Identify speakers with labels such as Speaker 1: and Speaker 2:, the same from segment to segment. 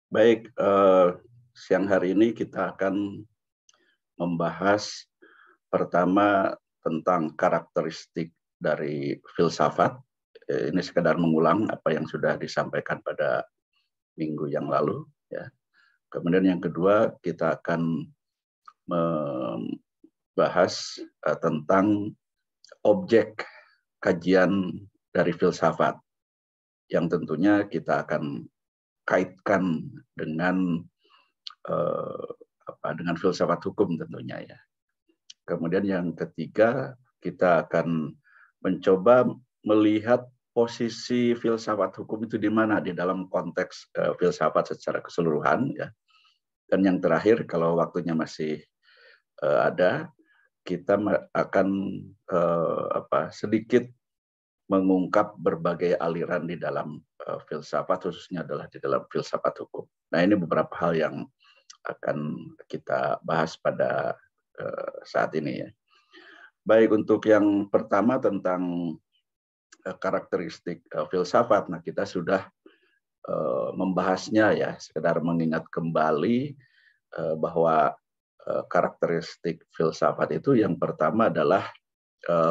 Speaker 1: Baik, siang hari ini kita akan membahas pertama tentang karakteristik dari filsafat. Ini sekedar mengulang apa yang sudah disampaikan pada minggu yang lalu, ya. Kemudian yang kedua kita akan membahas tentang objek kajian dari filsafat yang tentunya kita akan kaitkan dengan dengan filsafat hukum tentunya, ya. Kemudian yang ketiga kita akan mencoba melihat posisi filsafat hukum itu di mana di dalam konteks filsafat secara keseluruhan, ya. Dan yang terakhir kalau waktunya masih ada, kita akan sedikit mengungkap berbagai aliran di dalam filsafat, khususnya adalah di dalam filsafat hukum. Nah, ini beberapa hal yang akan kita bahas pada saat ini, ya. Baik, untuk yang pertama tentang karakteristik filsafat. Nah, kita sudah membahasnya, ya, sekedar mengingat kembali bahwa karakteristik filsafat itu yang pertama adalah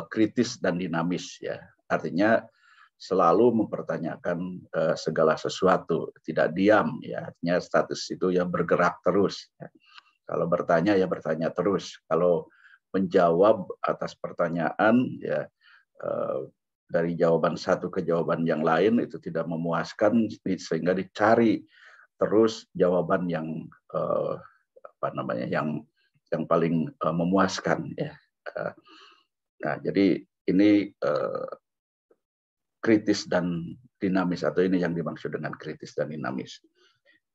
Speaker 1: kritis dan dinamis, ya. Artinya selalu mempertanyakan segala sesuatu, tidak diam, ya. Artinya status itu ya bergerak terus, ya. Kalau bertanya ya bertanya terus. Kalau menjawab atas pertanyaan, ya, dari jawaban satu ke jawaban yang lain itu tidak memuaskan, sehingga dicari terus jawaban yang yang paling memuaskan, ya. Nah, jadi ini kritis dan dinamis, atau ini yang dimaksud dengan kritis dan dinamis.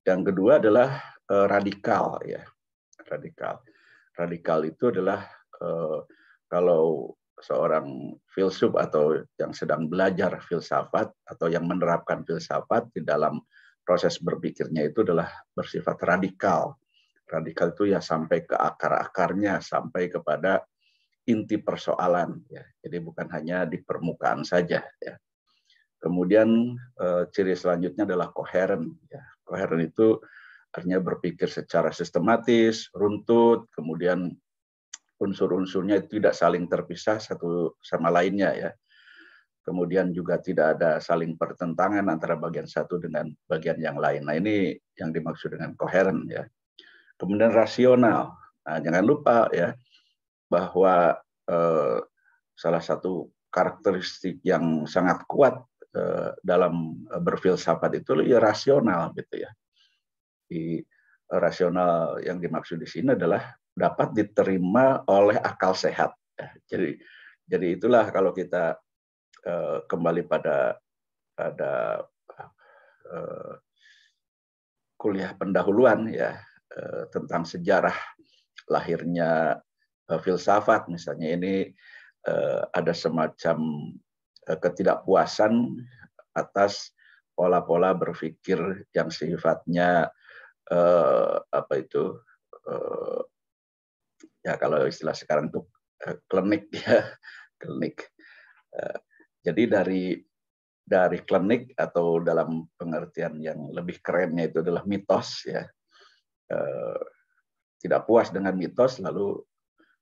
Speaker 1: Yang kedua adalah radikal, ya. Radikal itu adalah kalau seorang filsuf atau yang sedang belajar filsafat atau yang menerapkan filsafat di dalam proses berpikirnya itu adalah bersifat radikal. Radikal itu ya sampai ke akar-akarnya, sampai kepada inti persoalan, ya. Jadi bukan hanya di permukaan saja, ya. Kemudian ciri selanjutnya adalah koheren, ya. Koheren itu artinya berpikir secara sistematis, runtut, kemudian unsur-unsurnya itu tidak saling terpisah satu sama lainnya, ya. Kemudian juga tidak ada saling pertentangan antara bagian satu dengan bagian yang lain. Nah, ini yang dimaksud dengan koheren, ya. Kemudian rasional. Nah, jangan lupa, ya, bahwa salah satu karakteristik yang sangat kuat dalam berfilsafat itu ya rasional, gitu, ya. Di rasional yang dimaksud di sini adalah dapat diterima oleh akal sehat, ya. Jadi itulah kalau kita kembali pada kuliah pendahuluan, ya, tentang sejarah lahirnya filsafat misalnya, ini ada semacam ketidakpuasan atas pola-pola berpikir yang sifatnya ya kalau istilah sekarang itu klinik, ya, klinik. Jadi dari klinik atau dalam pengertian yang lebih kerennya itu adalah mitos, ya. Tidak puas dengan mitos lalu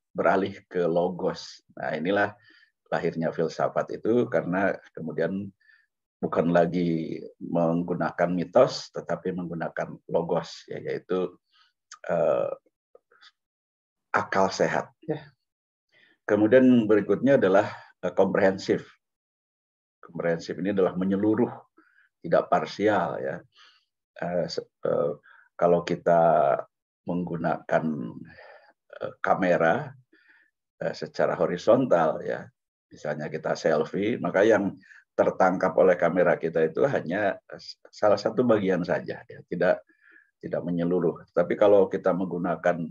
Speaker 1: beralih ke logos. Nah, inilah lahirnya filsafat itu, karena kemudian bukan lagi menggunakan mitos tetapi menggunakan logos, ya, yaitu akal sehat, ya. Kemudian berikutnya adalah komprehensif. Komprehensif ini adalah menyeluruh, tidak parsial, ya. Kalau kita menggunakan kamera secara horizontal, ya, misalnya kita selfie, maka yang tertangkap oleh kamera kita itu hanya salah satu bagian saja, ya, tidak menyeluruh. Tapi kalau kita menggunakan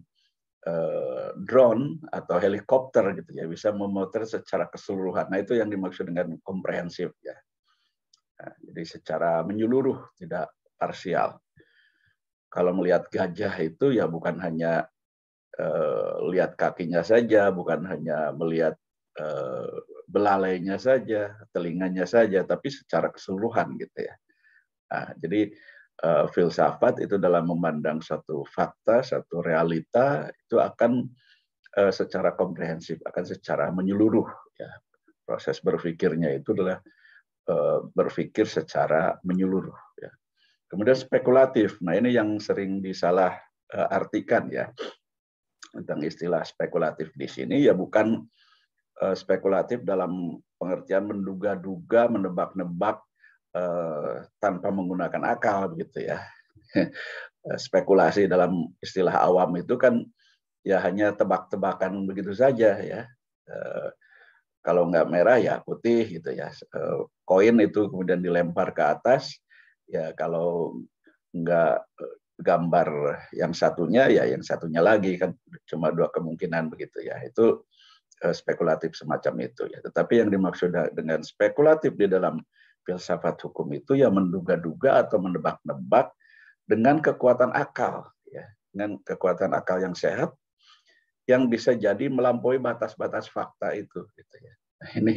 Speaker 1: drone atau helikopter, gitu, ya, bisa memotret secara keseluruhan. Nah, itu yang dimaksud dengan komprehensif, ya. Nah, jadi secara menyeluruh, tidak parsial. Kalau melihat gajah itu ya bukan hanya lihat kakinya saja, bukan hanya melihat belalainya saja, telinganya saja, tapi secara keseluruhan, gitu, ya. Nah, jadi filsafat itu dalam memandang satu fakta, satu realita itu akan secara komprehensif, akan secara menyeluruh. Ya. Proses berpikirnya itu adalah berpikir secara menyeluruh. Ya. Kemudian spekulatif. Nah ini yang sering disalah artikan ya tentang istilah spekulatif di sini ya bukan spekulatif dalam pengertian menduga-duga, menebak-nebak tanpa menggunakan akal begitu ya. Spekulasi dalam istilah awam itu kan ya hanya tebak-tebakan begitu saja ya. Kalau nggak merah ya putih gitu ya. Koin itu kemudian dilempar ke atas ya kalau nggak gambar yang satunya ya yang satunya lagi kan cuma dua kemungkinan begitu ya. Itu spekulatif semacam itu ya. Tetapi yang dimaksud dengan spekulatif di dalam filsafat hukum itu ya menduga-duga atau menebak-nebak dengan kekuatan akal ya, dengan kekuatan akal yang sehat yang bisa jadi melampaui batas-batas fakta itu gitu ya. Nah, ini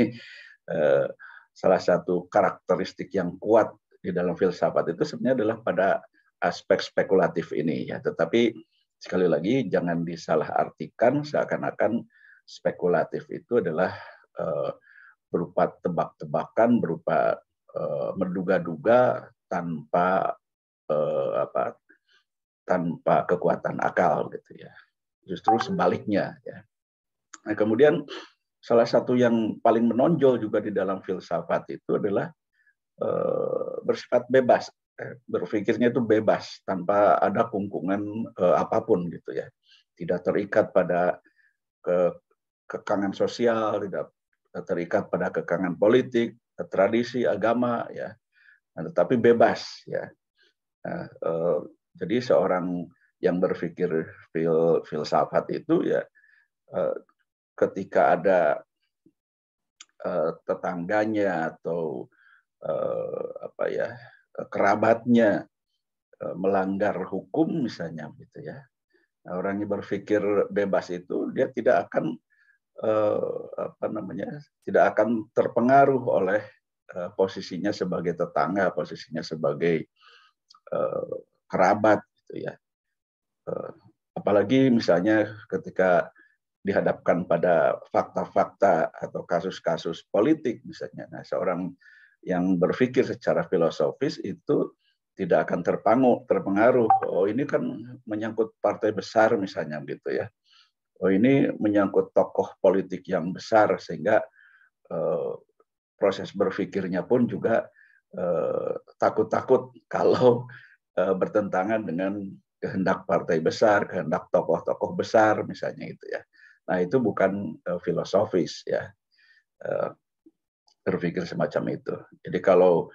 Speaker 1: salah satu karakteristik yang kuat di dalam filsafat itu sebenarnya adalah pada aspek spekulatif ini ya. Tetapi sekali lagi jangan disalahartikan seakan-akan spekulatif itu adalah berupa tebak-tebakan, berupa menduga-duga tanpa tanpa kekuatan akal gitu ya. Justru sebaliknya ya. Nah, kemudian salah satu yang paling menonjol juga di dalam filsafat itu adalah bersifat bebas. Berpikirnya itu bebas tanpa ada kungkungan apapun gitu ya. Tidak terikat pada kekangan sosial, tidak terikat pada kekangan politik, tradisi, agama ya. Nah, tetapi bebas ya. Nah, jadi seorang yang berpikir filsafat itu ya ketika ada tetangganya atau kerabatnya melanggar hukum misalnya gitu ya. Nah, orang yang berpikir bebas itu dia tidak akan tidak akan terpengaruh oleh posisinya sebagai tetangga, posisinya sebagai kerabat gitu ya. Apalagi misalnya ketika dihadapkan pada fakta-fakta atau kasus-kasus politik misalnya. Nah, seorang yang berpikir secara filosofis itu tidak akan terpengaruh. Oh, ini kan menyangkut partai besar misalnya gitu ya. Oh, ini menyangkut tokoh politik yang besar sehingga proses berpikirnya pun juga takut-takut kalau bertentangan dengan kehendak partai besar, kehendak tokoh-tokoh besar misalnya itu ya. Nah, itu bukan filosofis ya. Berpikir semacam itu. Jadi kalau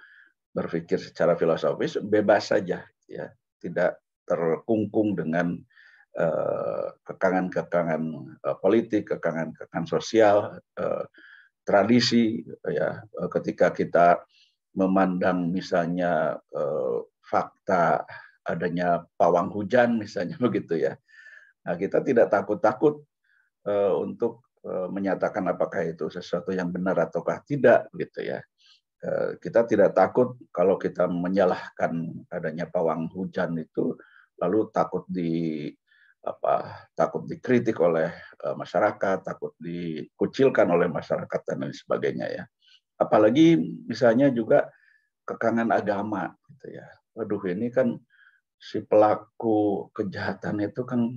Speaker 1: berpikir secara filosofis bebas saja ya, tidak terkungkung dengan kekangan-kekangan politik, kekangan-kekangan sosial, tradisi ya. Ketika kita memandang misalnya fakta adanya pawang hujan misalnya begitu ya. Nah, kita tidak takut-takut untuk menyatakan apakah itu sesuatu yang benar ataukah tidak gitu ya. Kita tidak takut kalau kita menyalahkan adanya pawang hujan itu lalu takut dikritik oleh masyarakat, takut dikucilkan oleh masyarakat dan lain sebagainya ya. Apalagi misalnya juga kekangan agama gitu ya. Waduh, ini kan si pelaku kejahatan itu kan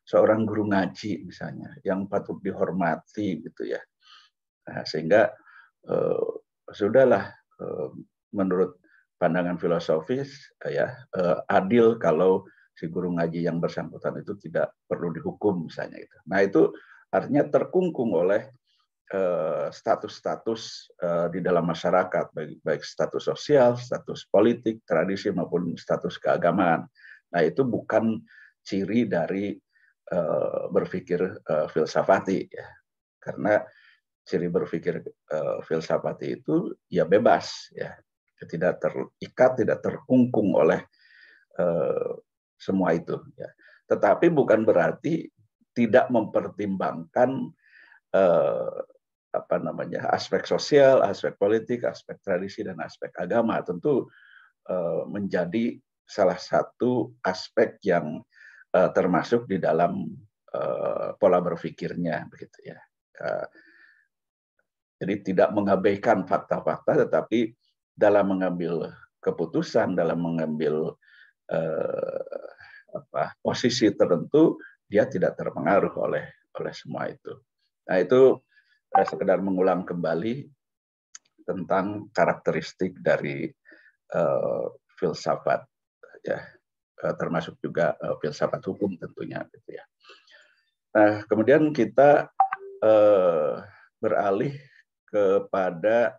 Speaker 1: seorang guru ngaji misalnya yang patut dihormati gitu ya. Nah, sehingga sudahlah menurut pandangan filosofis ya adil kalau si guru ngaji yang bersangkutan itu tidak perlu dihukum misalnya itu. Nah, itu artinya terkungkung oleh status-status di dalam masyarakat, baik status sosial, status politik, tradisi maupun status keagamaan. Nah, itu bukan ciri dari berpikir filsafati ya. Karena ciri berpikir filsafati itu ya bebas ya. Tidak terikat, tidak terkungkung oleh semua itu ya. Tetapi bukan berarti tidak mempertimbangkan aspek sosial, aspek politik, aspek tradisi dan aspek agama. Tentu menjadi salah satu aspek yang termasuk di dalam pola berpikirnya, begitu ya. Jadi tidak mengabaikan fakta-fakta, tetapi dalam mengambil keputusan, dalam mengambil posisi tertentu, dia tidak terpengaruh oleh semua itu. Nah, itu sekedar mengulang kembali tentang karakteristik dari filsafat, ya, termasuk juga filsafat hukum tentunya, gitu ya. Nah, kemudian kita beralih kepada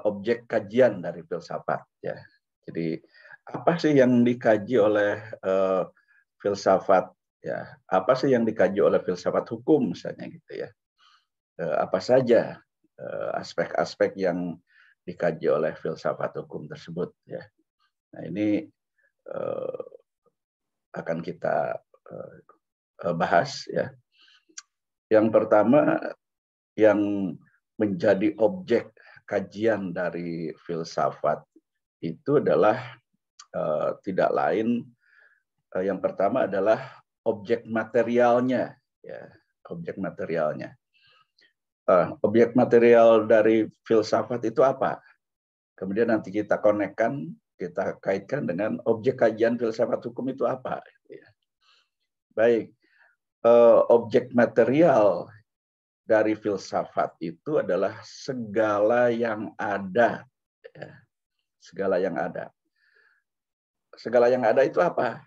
Speaker 1: objek kajian dari filsafat, ya. Jadi apa sih yang dikaji oleh filsafat, ya? Apa sih yang dikaji oleh filsafat hukum misalnya, gitu ya? Apa saja aspek-aspek yang dikaji oleh filsafat hukum tersebut, ya? Nah, ini akan kita bahas, ya. Yang pertama, yang menjadi objek kajian dari filsafat itu adalah tidak lain, yang pertama adalah objek materialnya, ya, objek materialnya. Objek material dari filsafat itu apa? Kemudian nanti kita konekkan, kita kaitkan dengan objek kajian filsafat hukum itu apa. Baik, objek material dari filsafat itu adalah segala yang ada. Ya. Segala yang ada. Segala yang ada itu apa?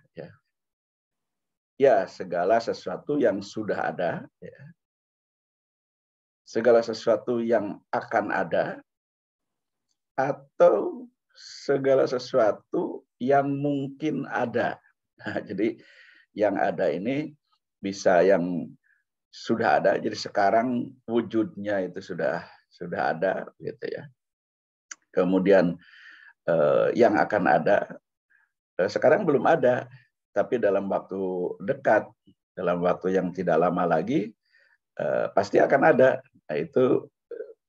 Speaker 1: Ya, segala sesuatu yang sudah ada, ya. Segala sesuatu yang akan ada, atau segala sesuatu yang mungkin ada. Nah, jadi yang ada ini bisa yang sudah ada, jadi sekarang wujudnya itu sudah ada, gitu ya. Kemudian yang akan ada, sekarang belum ada, tapi dalam waktu dekat, dalam waktu yang tidak lama lagi, pasti akan ada. Nah, itu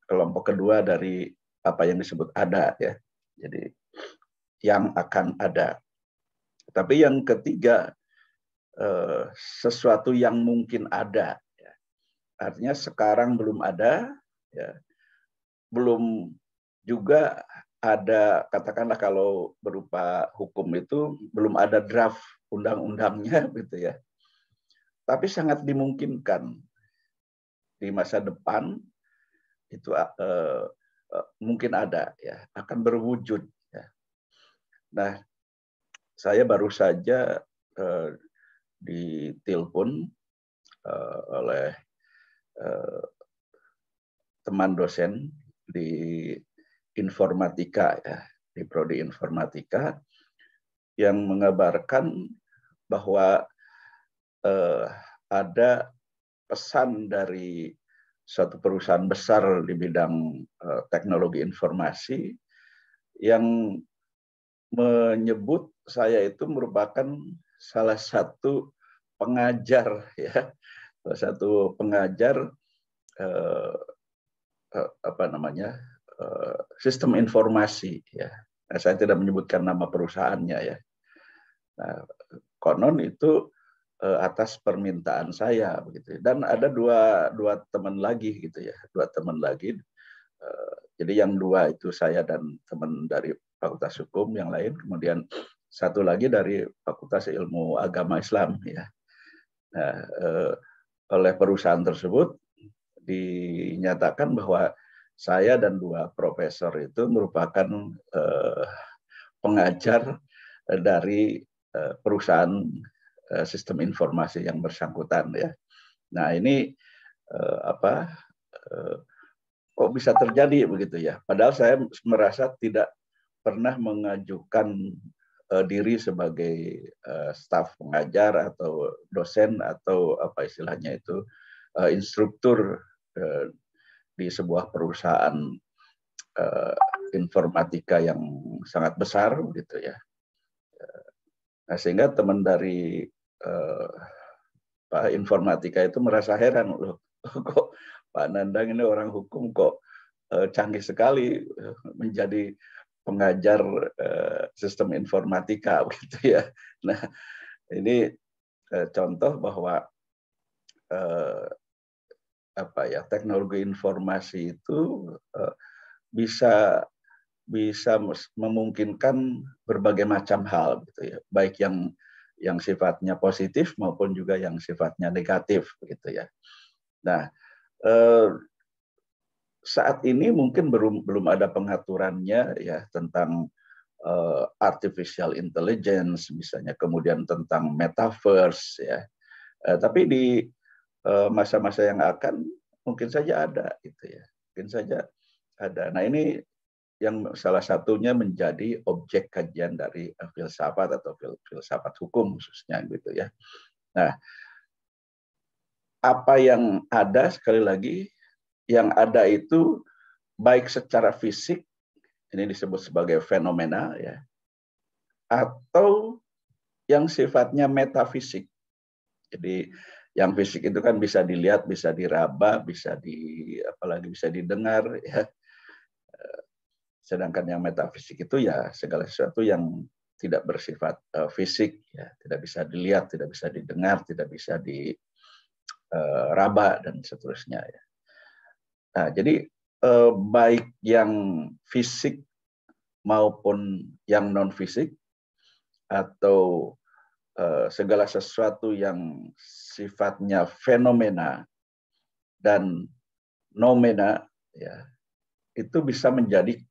Speaker 1: kelompok kedua dari apa yang disebut ada, ya. Jadi yang akan ada. Tapi yang ketiga, sesuatu yang mungkin ada. Ya. Artinya sekarang belum ada, ya. Belum juga ada, katakanlah kalau berupa hukum itu belum ada draft undang-undangnya, gitu ya. Tapi sangat dimungkinkan di masa depan itu mungkin ada, ya, akan berwujud. Ya. Nah, saya baru saja ditelepon oleh teman dosen di informatika, ya, di prodi informatika, yang mengabarkan bahwa ada pesan dari suatu perusahaan besar di bidang teknologi informasi yang menyebut saya itu merupakan salah satu pengajar, ya, salah satu pengajar sistem informasi, ya. Nah, saya tidak menyebutkan nama perusahaannya, ya. Nah, konon itu atas permintaan saya, begitu. Dan ada dua teman lagi, gitu ya, dua teman lagi. Jadi yang dua itu saya dan teman dari Fakultas Hukum, yang lain kemudian satu lagi dari Fakultas Ilmu Agama Islam, ya. Nah, oleh perusahaan tersebut dinyatakan bahwa saya dan dua profesor itu merupakan pengajar dari perusahaan sistem informasi yang bersangkutan, ya. Nah, ini kok bisa terjadi begitu, ya? Padahal saya merasa tidak pernah mengajukan diri sebagai staf pengajar atau dosen atau apa istilahnya itu instruktur di sebuah perusahaan informatika yang sangat besar, gitu ya. Nah, sehingga teman dari informatika itu merasa heran, loh, kok Pak Nandang ini orang hukum kok canggih sekali menjadi pengajar sistem informatika begitu ya. Nah, ini contoh bahwa teknologi informasi itu bisa memungkinkan berbagai macam hal gitu ya, baik yang sifatnya positif maupun juga yang sifatnya negatif begitu ya. Nah, saat ini mungkin belum ada pengaturannya ya tentang artificial intelligence misalnya, kemudian tentang metaverse ya. Tapi di masa-masa yang akan mungkin saja ada gitu ya. Mungkin saja ada. Nah, ini yang salah satunya menjadi objek kajian dari filsafat atau filsafat hukum khususnya gitu ya. Nah, apa yang ada sekali lagi, yang ada itu baik secara fisik, ini disebut sebagai fenomena ya, atau yang sifatnya metafisik. Jadi yang fisik itu kan bisa dilihat, bisa diraba, apalagi bisa didengar ya. Sedangkan yang metafisik itu ya segala sesuatu yang tidak bersifat fisik ya, tidak bisa dilihat, tidak bisa didengar, tidak bisa diraba dan seterusnya ya. Nah, jadi baik yang fisik maupun yang non fisik atau segala sesuatu yang sifatnya fenomena dan nomena ya, itu bisa menjadi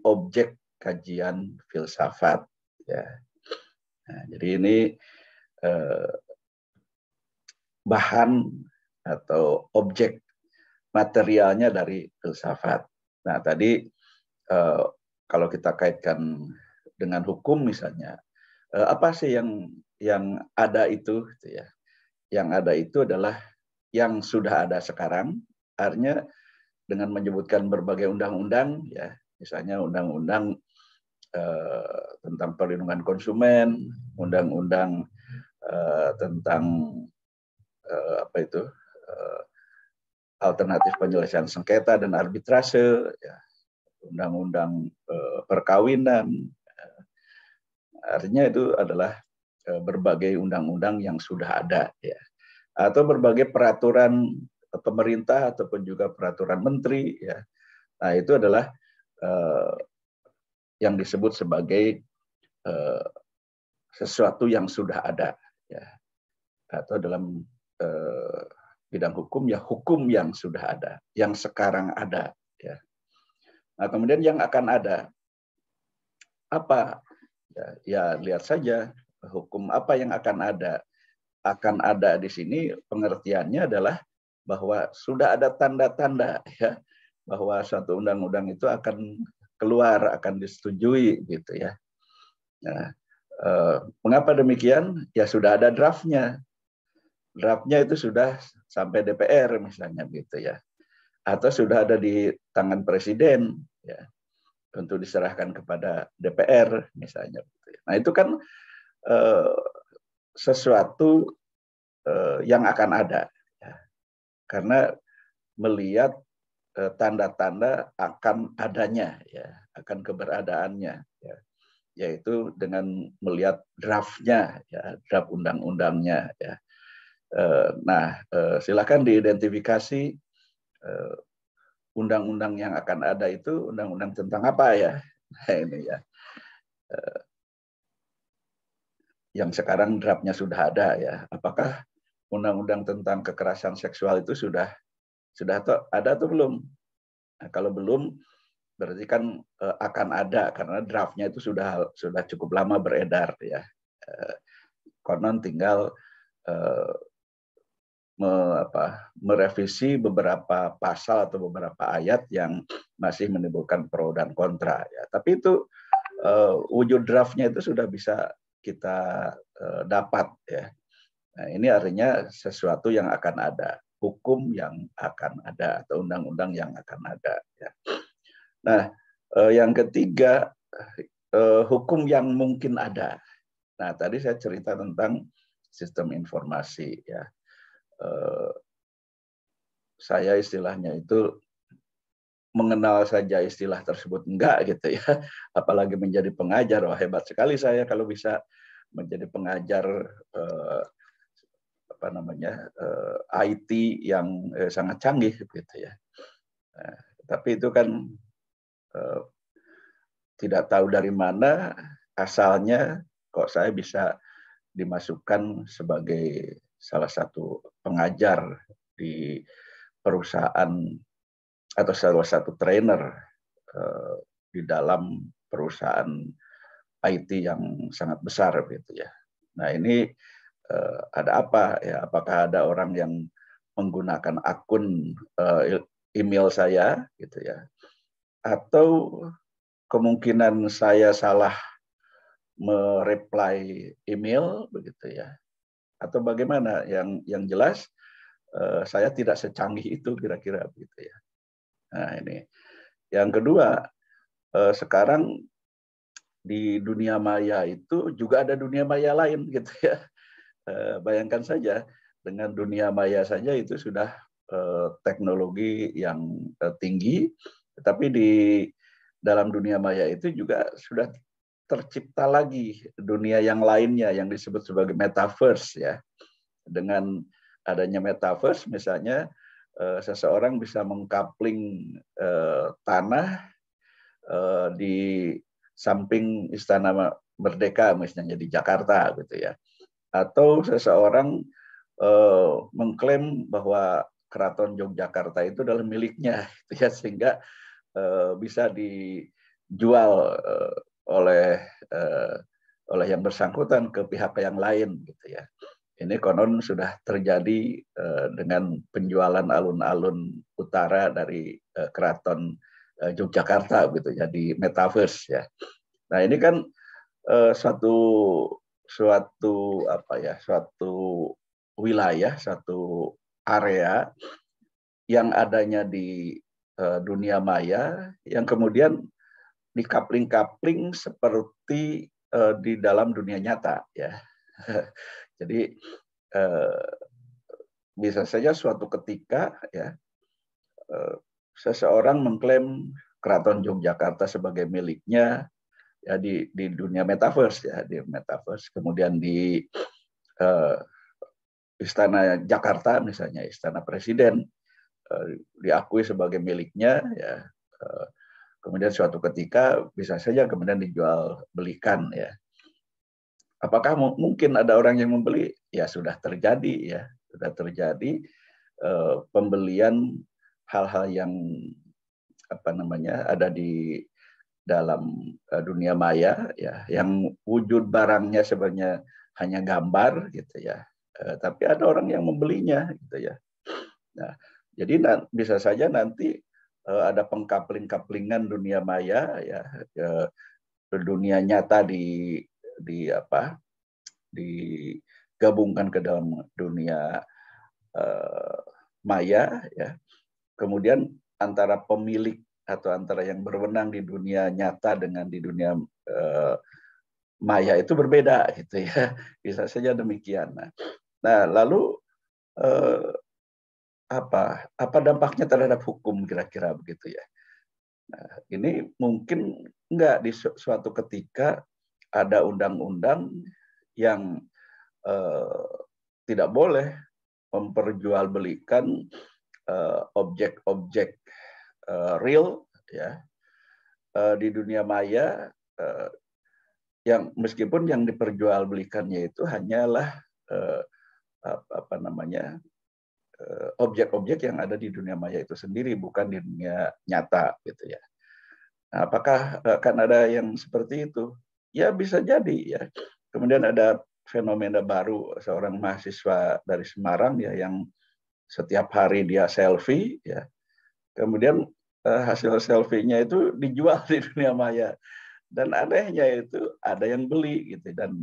Speaker 1: objek kajian filsafat ya. Nah, jadi ini bahan atau objek materialnya dari filsafat. Nah, tadi kalau kita kaitkan dengan hukum misalnya, apa sih yang ada itu gitu ya. Yang ada itu adalah yang sudah ada sekarang, artinya dengan menyebutkan berbagai undang-undang ya, misalnya undang-undang tentang perlindungan konsumen, undang-undang tentang alternatif penyelesaian sengketa dan arbitrase ya, undang-undang perkawinan, artinya itu adalah berbagai undang-undang yang sudah ada ya, atau berbagai peraturan pemerintah ataupun juga peraturan menteri ya. Nah, itu adalah yang disebut sebagai sesuatu yang sudah ada ya, atau dalam bidang hukum ya hukum yang sudah ada, yang sekarang ada ya. Nah, kemudian yang akan ada apa ya, lihat saja hukum apa yang akan ada. Akan ada di sini pengertiannya adalah bahwa sudah ada tanda-tanda ya bahwa suatu undang-undang itu akan keluar, akan disetujui gitu ya. Nah, mengapa demikian? Ya sudah ada draftnya. Draftnya itu sudah sampai DPR misalnya gitu ya. Atau sudah ada di tangan presiden ya, untuk diserahkan kepada DPR misalnya. Nah, itu kan sesuatu yang akan ada ya. Karena melihat tanda-tanda akan adanya ya, akan keberadaannya ya, yaitu dengan melihat draftnya ya, draft undang-undangnya ya. Nah, silakan diidentifikasi undang-undang yang akan ada itu undang-undang tentang apa ya. Nah, ini ya. Yang sekarang draftnya sudah ada ya. Apakah undang-undang tentang kekerasan seksual itu sudah ada atau belum? Nah, kalau belum berarti kan akan ada karena draftnya itu sudah cukup lama beredar ya. Konon tinggal merevisi beberapa pasal atau beberapa ayat yang masih menimbulkan pro dan kontra ya. Tapi itu wujud draftnya itu sudah bisa kita dapat ya. Nah, ini artinya sesuatu yang akan ada, hukum yang akan ada atau undang-undang yang akan ada ya. Nah, yang ketiga hukum yang mungkin ada. Nah, tadi saya cerita tentang sistem informasi ya. Saya istilahnya itu mengenal saja istilah tersebut enggak gitu ya, apalagi menjadi pengajar. Wah, hebat sekali saya kalau bisa menjadi pengajar apa namanya IT yang sangat canggih gitu ya. Nah, tapi itu kan eh, tidak tahu dari mana asalnya kok saya bisa dimasukkan sebagai salah satu pengajar di perusahaan atau salah satu trainer di dalam perusahaan IT yang sangat besar gitu ya. Nah ini ada apa ya? Apakah ada orang yang menggunakan akun email saya gitu ya? Atau kemungkinan saya salah mereply email begitu ya? Atau bagaimana? Yang jelas saya tidak secanggih itu kira-kira begitu ya. Nah ini. Yang kedua, sekarang di dunia maya itu juga ada dunia maya lain gitu ya. Bayangkan saja dengan dunia maya saja itu sudah teknologi yang tinggi, tetapi di dalam dunia maya itu juga sudah tercipta lagi dunia yang lainnya yang disebut sebagai metaverse ya. Dengan adanya metaverse misalnya seseorang bisa mengkapling tanah di samping Istana Merdeka misalnya di Jakarta gitu ya, atau seseorang mengklaim bahwa Keraton Yogyakarta itu adalah miliknya gitu ya, sehingga bisa dijual oleh yang bersangkutan ke pihak yang lain gitu ya. Ini konon sudah terjadi dengan penjualan alun-alun utara dari Keraton Yogyakarta gitu ya di metaverse ya. Nah ini kan suatu apa ya, suatu wilayah, suatu area yang adanya di dunia maya yang kemudian dikapling-kapling seperti di dalam dunia nyata ya. Jadi bisa saja suatu ketika ya seseorang mengklaim Keraton Yogyakarta sebagai miliknya ya di dunia metaverse ya, di metaverse, kemudian di Istana Jakarta misalnya, Istana Presiden diakui sebagai miliknya ya, kemudian suatu ketika bisa saja kemudian dijual belikan ya. Apakah mungkin ada orang yang membeli? Ya sudah terjadi ya, sudah terjadi pembelian hal-hal yang apa namanya ada di dalam dunia maya ya, yang wujud barangnya sebenarnya hanya gambar gitu ya, tapi ada orang yang membelinya gitu ya. Nah, jadi bisa saja nanti ada pengkapling-kaplingan dunia maya ya, dunia nyata di digabungkan ke dalam dunia maya ya. Kemudian antara pemilik atau antara yang berwenang di dunia nyata dengan di dunia maya itu berbeda gitu ya. Bisa saja demikian. Nah, lalu apa dampaknya terhadap hukum kira-kira begitu ya. Nah, ini mungkin enggak di suatu ketika ada undang-undang yang tidak boleh memperjualbelikan objek-objek real ya di dunia maya yang meskipun yang diperjualbelikannya itu hanyalah apa namanya objek-objek yang ada di dunia maya itu sendiri, bukan di dunia nyata gitu ya. Nah, apakah akan ada yang seperti itu? Ya bisa jadi ya. Kemudian ada fenomena baru, seorang mahasiswa dari Semarang ya yang setiap hari dia selfie ya. Kemudian hasil selfie-nya itu dijual di dunia maya. Dan anehnya itu ada yang beli gitu, dan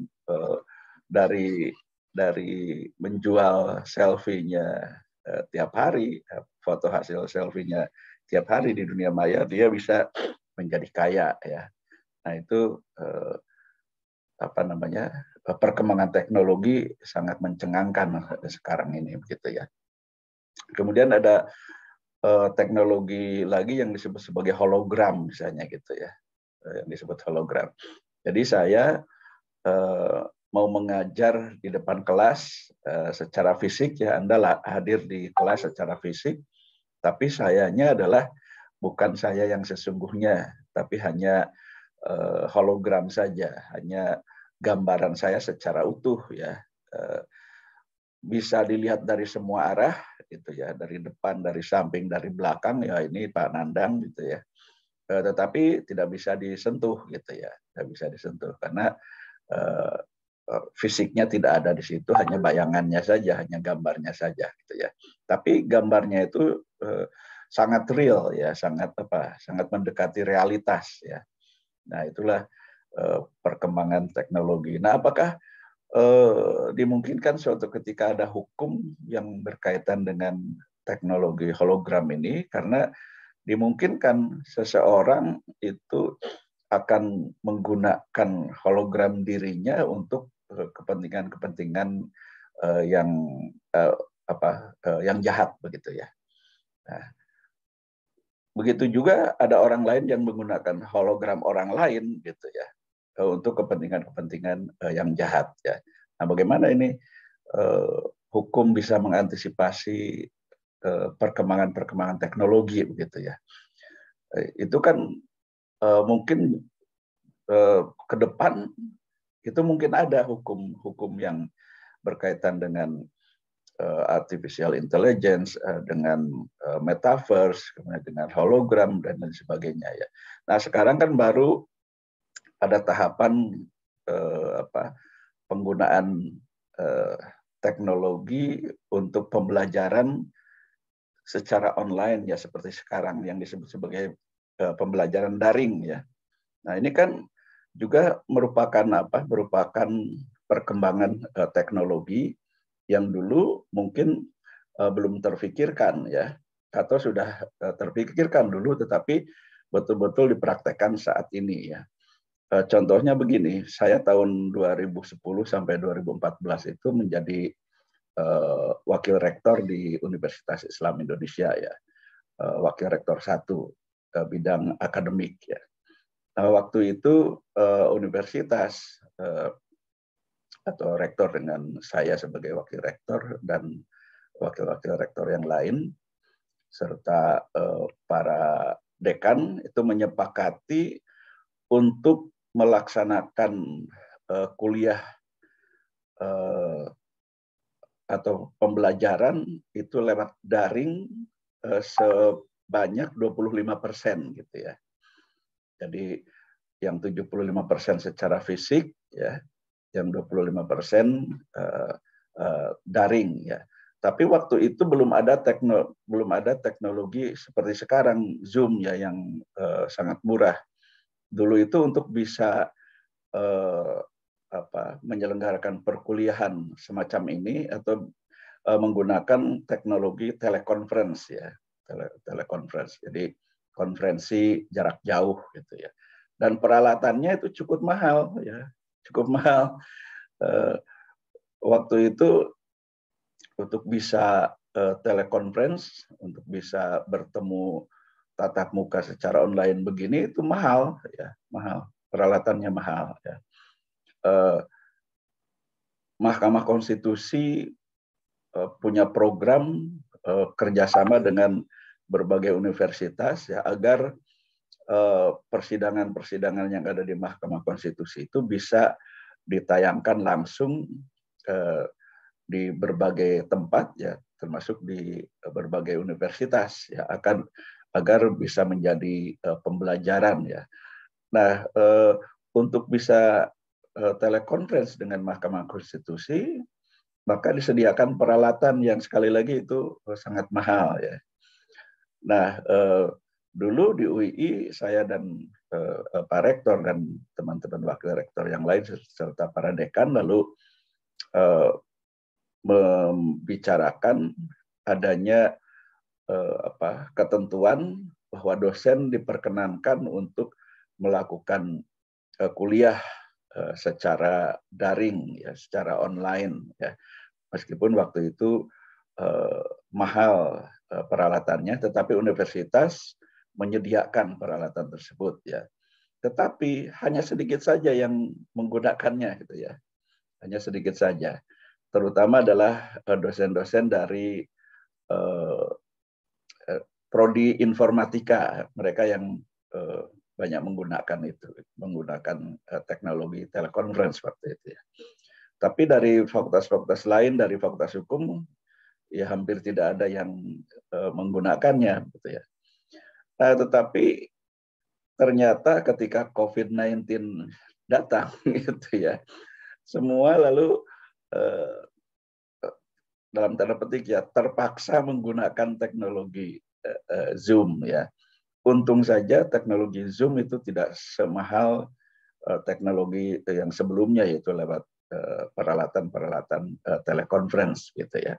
Speaker 1: dari menjual selfie-nya tiap hari, foto hasil selfie-nya tiap hari di dunia maya, dia bisa menjadi kaya ya. Nah itu apa namanya, perkembangan teknologi sangat mencengangkan sekarang ini begitu ya. Kemudian ada teknologi lagi yang disebut sebagai hologram misalnya gitu ya, yang disebut hologram. Jadi saya mau mengajar di depan kelas secara fisik ya, Anda hadir di kelas secara fisik, tapi sayanya adalah bukan saya yang sesungguhnya, tapi hanya hologram saja, hanya gambaran saya secara utuh ya. Bisa dilihat dari semua arah gitu ya, dari depan, dari samping, dari belakang ya, ini Pak Nandang gitu ya. Tetapi tidak bisa disentuh gitu ya, tidak bisa disentuh karena fisiknya tidak ada di situ, hanya bayangannya saja, hanya gambarnya saja gitu ya. Tapi gambarnya itu sangat real ya, sangat mendekati realitas ya. Nah, itulah perkembangan teknologi. Nah, apakah dimungkinkan suatu ketika ada hukum yang berkaitan dengan teknologi hologram ini, karena dimungkinkan seseorang itu akan menggunakan hologram dirinya untuk kepentingan-kepentingan yang yang jahat begitu ya. Nah, begitu juga ada orang lain yang menggunakan hologram orang lain gitu ya, untuk kepentingan-kepentingan yang jahat ya. Nah, bagaimana ini hukum bisa mengantisipasi perkembangan-perkembangan teknologi begitu ya. Itu kan mungkin ke depan itu mungkin ada hukum-hukum yang berkaitan dengan artificial intelligence, dengan metaverse, kemudian dengan hologram dan lain sebagainya ya. Nah, sekarang kan baru ada tahapan penggunaan teknologi untuk pembelajaran secara online ya, seperti sekarang yang disebut sebagai pembelajaran daring ya. Nah, ini kan juga merupakan perkembangan teknologi yang dulu mungkin belum terfikirkan ya, atau sudah terfikirkan dulu tetapi betul-betul dipraktekkan saat ini ya. Contohnya begini, saya tahun 2010 sampai 2014 itu menjadi wakil rektor di Universitas Islam Indonesia ya, wakil rektor 1 bidang akademik ya. Waktu itu universitas atau rektor dengan saya sebagai wakil rektor dan wakil-wakil rektor yang lain serta para dekan itu menyepakati untuk melaksanakan kuliah atau pembelajaran itu lewat daring sebanyak 25% gitu ya. Jadi yang 75% secara fisik ya, yang 25% daring ya. Tapi waktu itu belum ada teknologi seperti sekarang Zoom ya, yang sangat murah. Dulu itu untuk bisa menyelenggarakan perkuliahan semacam ini atau menggunakan teknologi telekonferensi ya, telekonferensi. Jadi konferensi jarak jauh gitu ya. Dan peralatannya itu cukup mahal ya, cukup mahal. Waktu itu untuk bisa telekonferensi, untuk bisa bertemu tatap muka secara online begini itu mahal ya, mahal. Peralatannya mahal ya. Mahkamah Konstitusi punya program kerjasama dengan berbagai universitas ya, agar persidangan-persidangan yang ada di Mahkamah Konstitusi itu bisa ditayangkan langsung di berbagai tempat ya, termasuk di berbagai universitas ya, agar bisa menjadi pembelajaran ya. Nah, untuk bisa telekonferensi dengan Mahkamah Konstitusi, maka disediakan peralatan yang sekali lagi itu sangat mahal ya. Nah, dulu di UII saya dan Pak Rektor dan teman-teman wakil rektor yang lain serta para dekan lalu membicarakan adanya ketentuan bahwa dosen diperkenankan untuk melakukan kuliah secara daring ya, secara online ya, meskipun waktu itu mahal peralatannya, tetapi universitas menyediakan peralatan tersebut ya. Tetapi hanya sedikit saja yang menggunakannya gitu ya. Hanya sedikit saja. Terutama adalah dosen-dosen dari prodi informatika, mereka yang banyak menggunakan itu, menggunakan teknologi telekonferensi seperti itu ya. Tapi dari fakultas-fakultas lain, dari fakultas hukum, ya hampir tidak ada yang menggunakannya, gitu ya. Nah, tetapi ternyata ketika COVID-19 datang, gitu ya, semua lalu dalam tanda petik ya terpaksa menggunakan teknologi Zoom ya. Untung saja teknologi Zoom itu tidak semahal teknologi yang sebelumnya, yaitu lewat peralatan-peralatan telekonferensi gitu ya.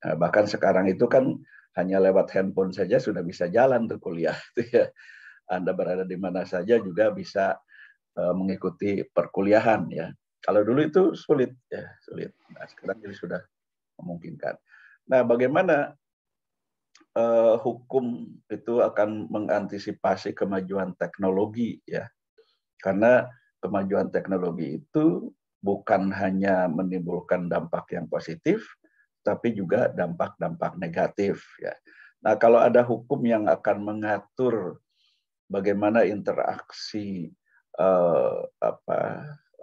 Speaker 1: Bahkan sekarang itu kan hanya lewat handphone saja sudah bisa jalan tuh kuliah gitu ya. Anda berada di mana saja juga bisa mengikuti perkuliahan ya. Kalau dulu itu sulit ya, sulit. Nah, sekarang jadi sudah memungkinkan. Nah, bagaimana hukum itu akan mengantisipasi kemajuan teknologi ya? Karena kemajuan teknologi itu bukan hanya menimbulkan dampak yang positif, tapi juga dampak-dampak negatif ya. Nah, kalau ada hukum yang akan mengatur bagaimana interaksi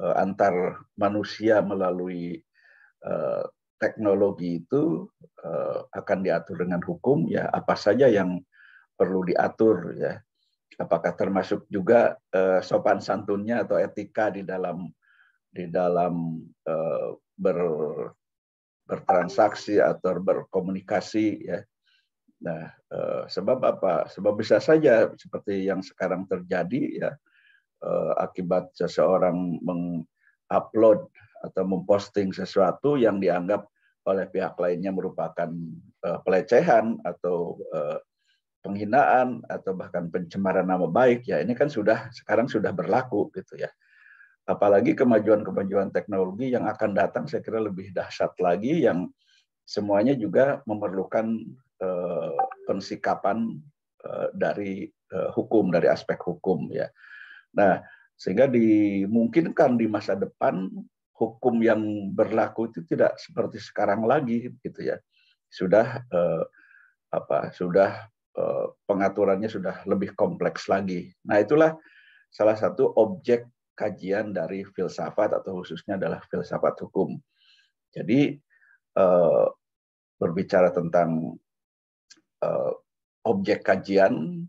Speaker 1: antar manusia melalui teknologi itu akan diatur dengan hukum ya, apa saja yang perlu diatur ya. Apakah termasuk juga sopan santunnya atau etika di dalam bertransaksi atau berkomunikasi ya. Nah, sebab apa? Sebab bisa saja seperti yang sekarang terjadi ya, akibat seseorang mengupload atau memposting sesuatu yang dianggap oleh pihak lainnya merupakan pelecehan atau penghinaan atau bahkan pencemaran nama baik ya, ini kan sekarang sudah berlaku gitu ya. Apalagi kemajuan-kemajuan teknologi yang akan datang saya kira lebih dahsyat lagi, yang semuanya juga memerlukan pensikapan dari hukum, dari aspek hukum ya. Nah, sehingga dimungkinkan di masa depan hukum yang berlaku itu tidak seperti sekarang lagi gitu ya. Sudah pengaturannya sudah lebih kompleks lagi. Nah, itulah salah satu objek kajian dari filsafat atau khususnya adalah filsafat hukum. Jadi berbicara tentang objek kajian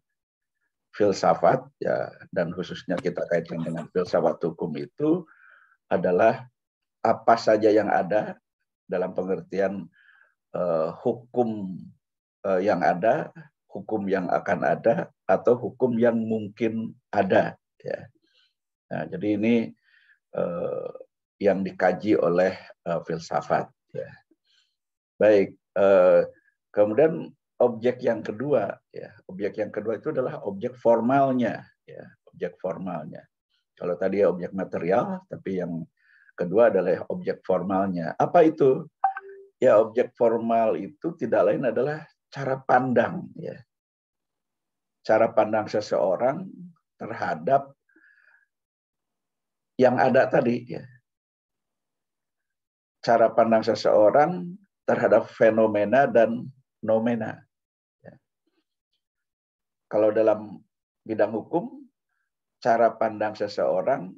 Speaker 1: filsafat ya, dan khususnya kita kaitkan dengan filsafat hukum itu adalah apa saja yang ada dalam pengertian hukum yang ada, hukum yang akan ada, atau hukum yang mungkin ada ya. Nah, jadi ini yang dikaji oleh filsafat ya. Baik, kemudian objek yang kedua ya, objek yang kedua itu adalah objek formalnya ya, objek formalnya. Kalau tadi objek material, tapi yang kedua adalah objek formalnya. Apa itu? Ya, objek formal itu tidak lain adalah cara pandang ya. Cara pandang seseorang terhadap yang ada tadi ya. Cara pandang seseorang terhadap fenomena dan nomena. Ya. Kalau dalam bidang hukum, cara pandang seseorang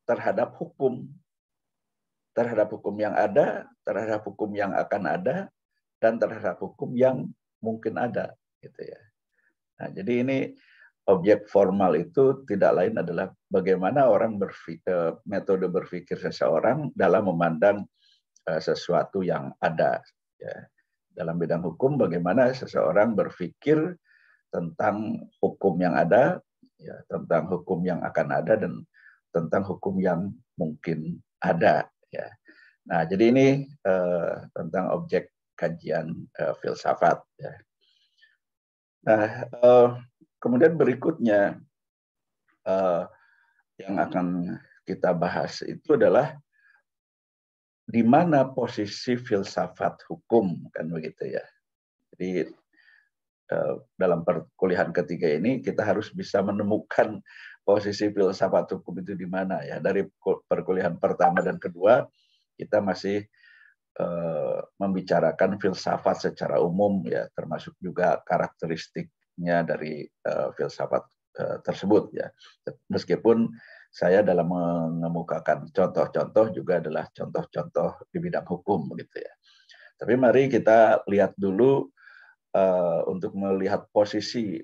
Speaker 1: terhadap hukum yang ada, terhadap hukum yang akan ada, dan terhadap hukum yang mungkin ada, gitu ya. Nah, jadi ini objek formal itu tidak lain adalah bagaimana orang metode berpikir seseorang dalam memandang sesuatu yang ada. Ya. Dalam bidang hukum, bagaimana seseorang berpikir tentang hukum yang ada, ya, tentang hukum yang akan ada, dan tentang hukum yang mungkin ada. Ya. Nah, jadi ini tentang objek kajian filsafat. Ya. Nah, kemudian berikutnya yang akan kita bahas itu adalah di mana posisi filsafat hukum, kan begitu ya. Jadi Jadi dalam perkuliahan ketiga ini kita harus bisa menemukan posisi filsafat hukum itu di mana ya. Dari perkuliahan pertama dan kedua kita masih membicarakan filsafat secara umum ya, termasuk juga karakteristiknya dari filsafat tersebut ya. Meskipun saya dalam mengemukakan contoh-contoh juga adalah contoh-contoh di bidang hukum gitu ya. Tapi mari kita lihat dulu untuk melihat posisi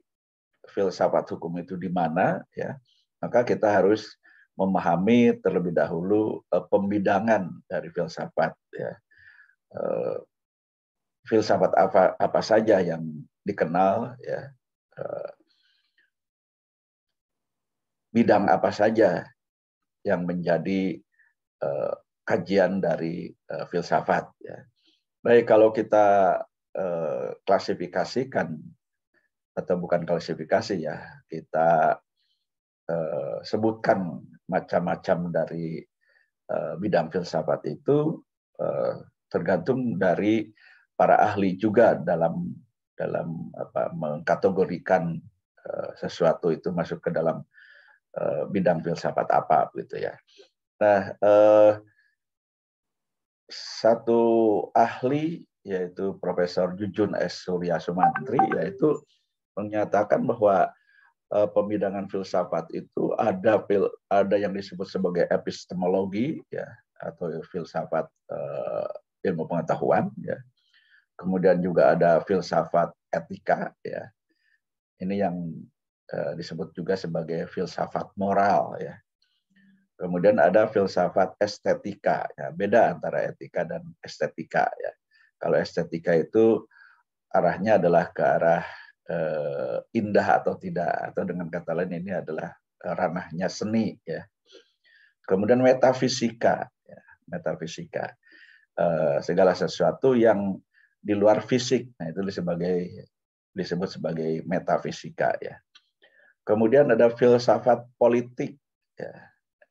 Speaker 1: filsafat hukum itu di mana ya, maka kita harus memahami terlebih dahulu pembidangan dari filsafat ya. Filsafat apa saja yang dikenal ya, bidang apa saja yang menjadi kajian dari filsafat ya. Baik, kalau kita klasifikasikan, atau bukan klasifikasi ya, kita sebutkan macam-macam dari bidang filsafat itu tergantung dari para ahli juga dalam mengkategorikan sesuatu itu masuk ke dalam bidang filsafat apa gitu ya. Nah, satu ahli yaitu Profesor Jujun S. Surya Sumantri yaitu menyatakan bahwa pembidangan filsafat itu ada yang disebut sebagai epistemologi ya, atau filsafat ilmu pengetahuan ya. Kemudian juga ada filsafat etika ya. Ini yang disebut juga sebagai filsafat moral ya. Kemudian ada filsafat estetika ya. Beda antara etika dan estetika ya. Kalau estetika itu arahnya adalah ke arah indah atau tidak, atau dengan kata lain ini adalah ranahnya seni ya. Kemudian metafisika ya. Metafisika segala sesuatu yang di luar fisik, nah itu disebut sebagai metafisika ya. Kemudian ada filsafat politik ya.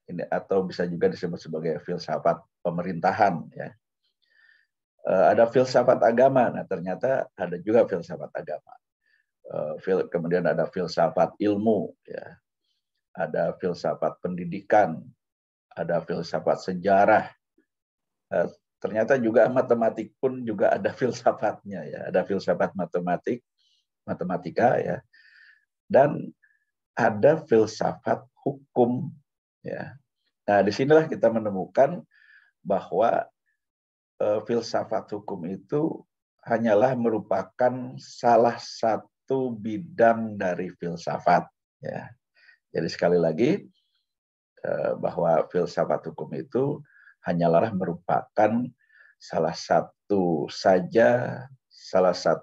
Speaker 1: Ini atau bisa juga disebut sebagai filsafat pemerintahan ya. Ada filsafat agama, nah ternyata ada juga filsafat agama. Kemudian ada filsafat ilmu, ya. Ada filsafat pendidikan, ada filsafat sejarah. Ternyata juga matematik pun juga ada filsafatnya, ya. Ada filsafat matematika, ya. Dan ada filsafat hukum, ya. Nah, disinilah kita menemukan bahwa filsafat hukum itu hanyalah merupakan salah satu bidang dari filsafat. Ya. Jadi sekali lagi bahwa filsafat hukum itu hanyalah merupakan salah satu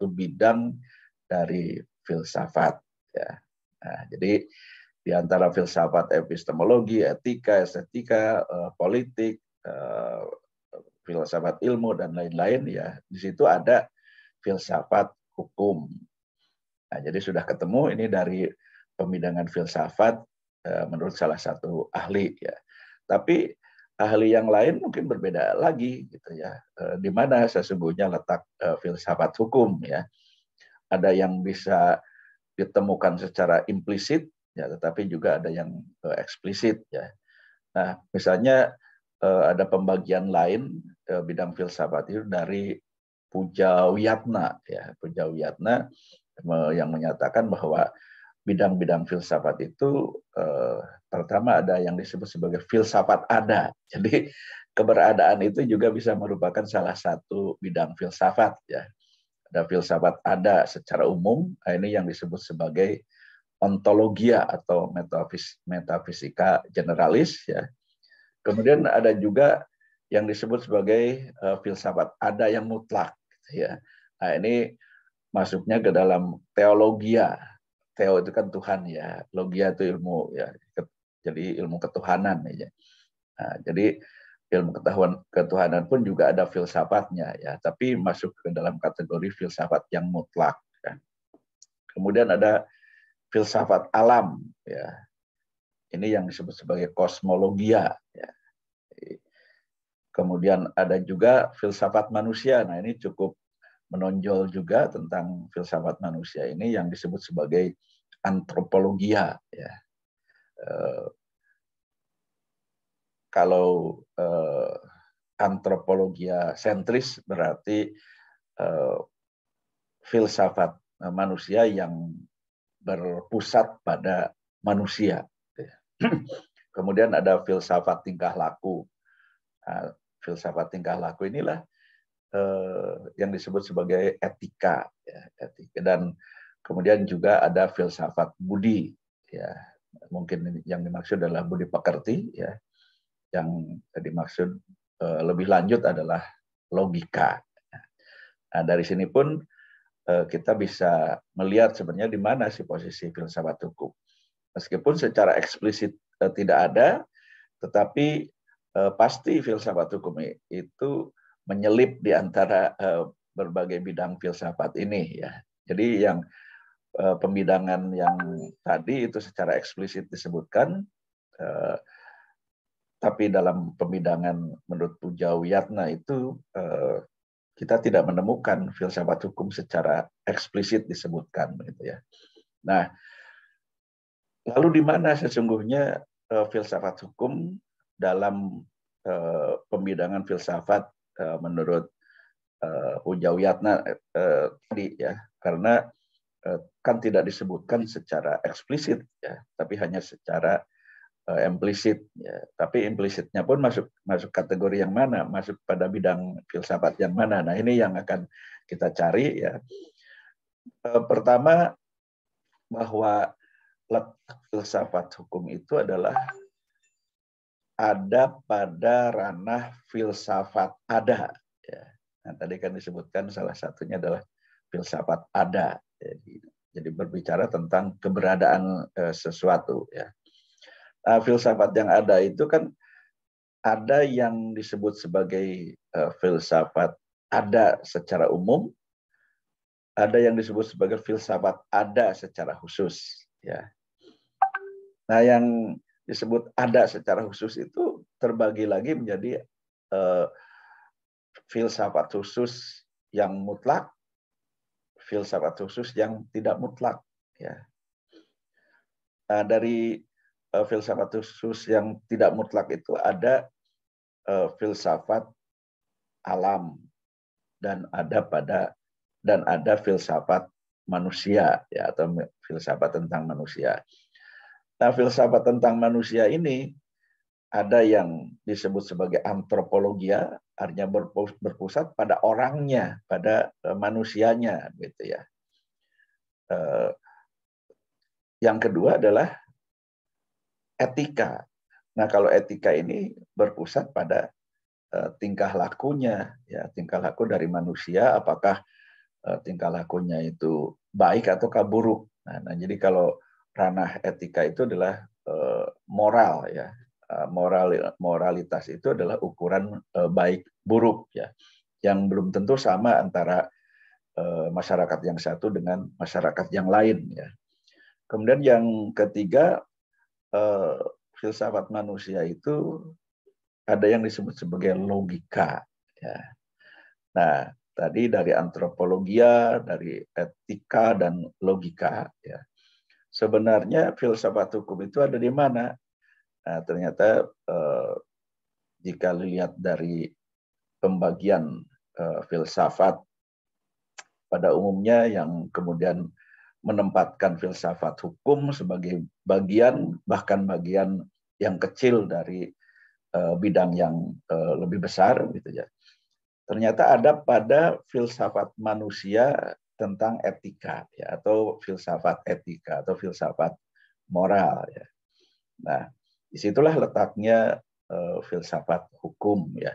Speaker 1: bidang dari filsafat. Ya. Nah, jadi di antara filsafat epistemologi, etika, estetika, politik, filsafat ilmu dan lain-lain ya, di situ ada filsafat hukum. Nah, jadi sudah ketemu ini dari pembidangan filsafat menurut salah satu ahli ya. Tapi ahli yang lain mungkin berbeda lagi gitu ya. Di mana sesungguhnya letak filsafat hukum ya. Ada yang bisa ditemukan secara implisit ya, tetapi juga ada yang eksplisit ya. Nah, misalnya ada pembagian lain bidang filsafat itu dari Puja Wiyatna ya. Puja Wiyatna yang menyatakan bahwa bidang-bidang filsafat itu pertama ada yang disebut sebagai filsafat ada. Jadi keberadaan itu juga bisa merupakan salah satu bidang filsafat ya. Ada filsafat ada secara umum, ini yang disebut sebagai ontologia atau metafisika generalis ya. Kemudian ada juga yang disebut sebagai filsafat ada yang mutlak ya. Nah, ini masuknya ke dalam teologia. Theo itu kan Tuhan ya, logia itu ilmu ya, jadi ilmu ketuhanan ya. Nah, jadi ilmu ketuhanan pun juga ada filsafatnya ya, tapi masuk ke dalam kategori filsafat yang mutlak. Ya. Kemudian ada filsafat alam ya, ini yang disebut sebagai kosmologia. Ya. Kemudian ada juga filsafat manusia. Nah, ini cukup menonjol juga tentang filsafat manusia ini yang disebut sebagai antropologia. Ya. Kalau antropologia sentris berarti filsafat manusia yang berpusat pada manusia. Kemudian ada filsafat tingkah laku. Nah, filsafat tingkah laku inilah yang disebut sebagai etika, ya, etika. Dan kemudian juga ada filsafat budi, ya, mungkin yang dimaksud adalah budi pekerti, ya, yang dimaksud lebih lanjut adalah logika. Nah, dari sini pun kita bisa melihat sebenarnya di mana sih posisi filsafat hukum. Meskipun secara eksplisit tidak ada, tetapi pasti filsafat hukum itu menyelip di antara berbagai bidang filsafat ini, ya. Jadi yang pembidangan yang tadi itu secara eksplisit disebutkan, tapi dalam pembidangan menurut Puja Wiyatna itu kita tidak menemukan filsafat hukum secara eksplisit disebutkan, gitu ya. Nah, lalu di mana sesungguhnya filsafat hukum dalam pembidangan filsafat menurut Puja Wiyatna tadi, ya, karena kan tidak disebutkan secara eksplisit, ya, tapi hanya secara implisit, ya. Tapi implisitnya pun masuk kategori yang mana, masuk pada bidang filsafat yang mana. Nah, ini yang akan kita cari, ya. Pertama, bahwa letak filsafat hukum itu adalah ada pada ranah filsafat ada. Ya. Nah, tadi kan disebutkan salah satunya adalah filsafat ada. Jadi berbicara tentang keberadaan sesuatu. Ya. Nah, filsafat yang ada itu kan ada yang disebut sebagai filsafat ada secara umum, ada yang disebut sebagai filsafat ada secara khusus. Ya. Nah, yang disebut ada secara khusus itu terbagi lagi menjadi filsafat khusus yang mutlak, filsafat khusus yang tidak mutlak. Ya. Nah, dari filsafat khusus yang tidak mutlak itu ada filsafat alam dan ada filsafat manusia, ya, atau filsafat tentang manusia. Nah, filsafat tentang manusia ini ada yang disebut sebagai antropologia, artinya berpusat pada orangnya, pada manusianya, gitu ya. Yang kedua adalah etika. Nah, kalau etika ini berpusat pada tingkah lakunya, ya, tingkah laku dari manusia, apakah tingkah lakunya itu baik atau buruk. Nah, jadi kalau ranah etika itu adalah moral, ya. Moralitas itu adalah ukuran baik buruk, ya, yang belum tentu sama antara masyarakat yang satu dengan masyarakat yang lain, ya. Kemudian yang ketiga, filsafat manusia itu ada yang disebut sebagai logika, ya. Nah, tadi dari antropologia, dari etika dan logika, ya. Sebenarnya filsafat hukum itu ada di mana? Nah, ternyata jika dilihat dari pembagian filsafat pada umumnya yang kemudian menempatkan filsafat hukum sebagai bagian, bahkan bagian yang kecil dari bidang yang lebih besar, gitu ya. Ternyata ada pada filsafat manusia tentang etika, ya, atau filsafat etika atau filsafat moral, ya. Nah, disitulah letaknya filsafat hukum, ya.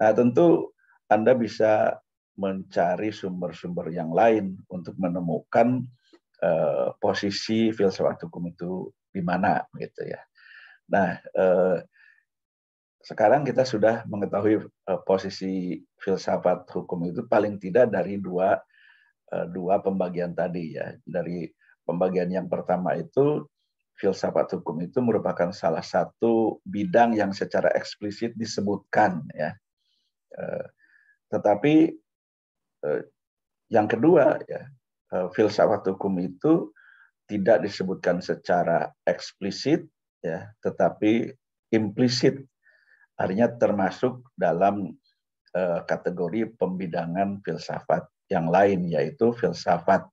Speaker 1: Nah, tentu Anda bisa mencari sumber-sumber yang lain untuk menemukan posisi filsafat hukum itu di mana, gitu ya. Nah, sekarang kita sudah mengetahui posisi filsafat hukum itu paling tidak dari dua pembagian tadi, ya. Dari pembagian yang pertama itu, filsafat hukum itu merupakan salah satu bidang yang secara eksplisit disebutkan, ya. Tetapi Yang kedua, ya, filsafat hukum itu tidak disebutkan secara eksplisit, ya, tetapi implisit, artinya termasuk dalam kategori pembidangan filsafat yang lain, yaitu filsafat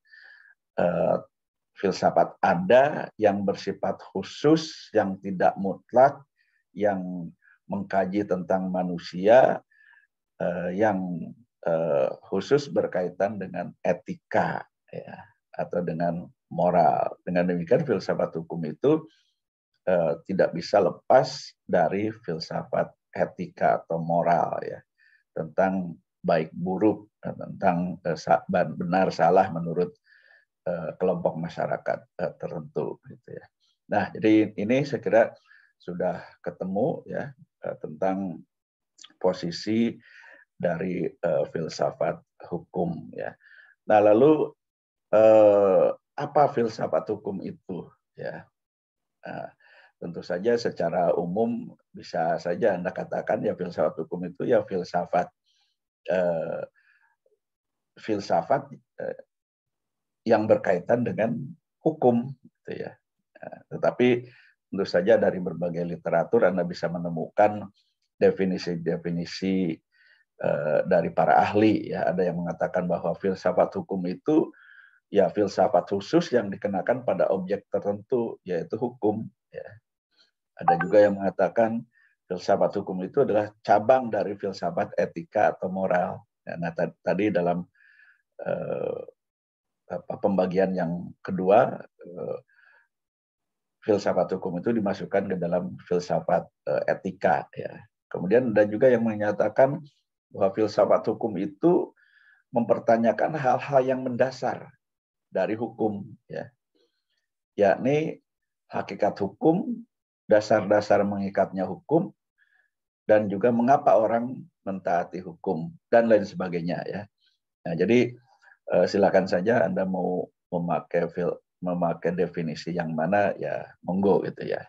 Speaker 1: ada yang bersifat khusus, yang tidak mutlak, yang mengkaji tentang manusia, yang khusus berkaitan dengan etika, ya, atau dengan moral. Dengan demikian filsafat hukum itu tidak bisa lepas dari filsafat etika atau moral, ya, tentang baik buruk, tentang benar salah menurut kelompok masyarakat tertentu, gitu ya. Nah, jadi ini saya kira sudah ketemu, ya, tentang posisi dari filsafat hukum, ya. Nah, lalu apa filsafat hukum itu, ya? Nah, tentu saja secara umum bisa saja Anda katakan ya filsafat hukum itu ya filsafat yang berkaitan dengan hukum, gitu ya. Tetapi tentu saja dari berbagai literatur Anda bisa menemukan definisi-definisi dari para ahli, ya. Ada yang mengatakan bahwa filsafat hukum itu ya filsafat khusus yang dikenakan pada objek tertentu, yaitu hukum, ya. Ada juga yang mengatakan filsafat hukum itu adalah cabang dari filsafat etika atau moral. Nah, tadi dalam pembagian yang kedua, filsafat hukum itu dimasukkan ke dalam filsafat etika, ya. Kemudian ada juga yang menyatakan bahwa filsafat hukum itu mempertanyakan hal-hal yang mendasar dari hukum, ya, yakni hakikat hukum, dasar-dasar mengikatnya hukum, dan juga mengapa orang mentaati hukum dan lain sebagainya, ya. Nah, jadi silakan saja Anda mau memakai definisi yang mana, ya monggo, gitu ya.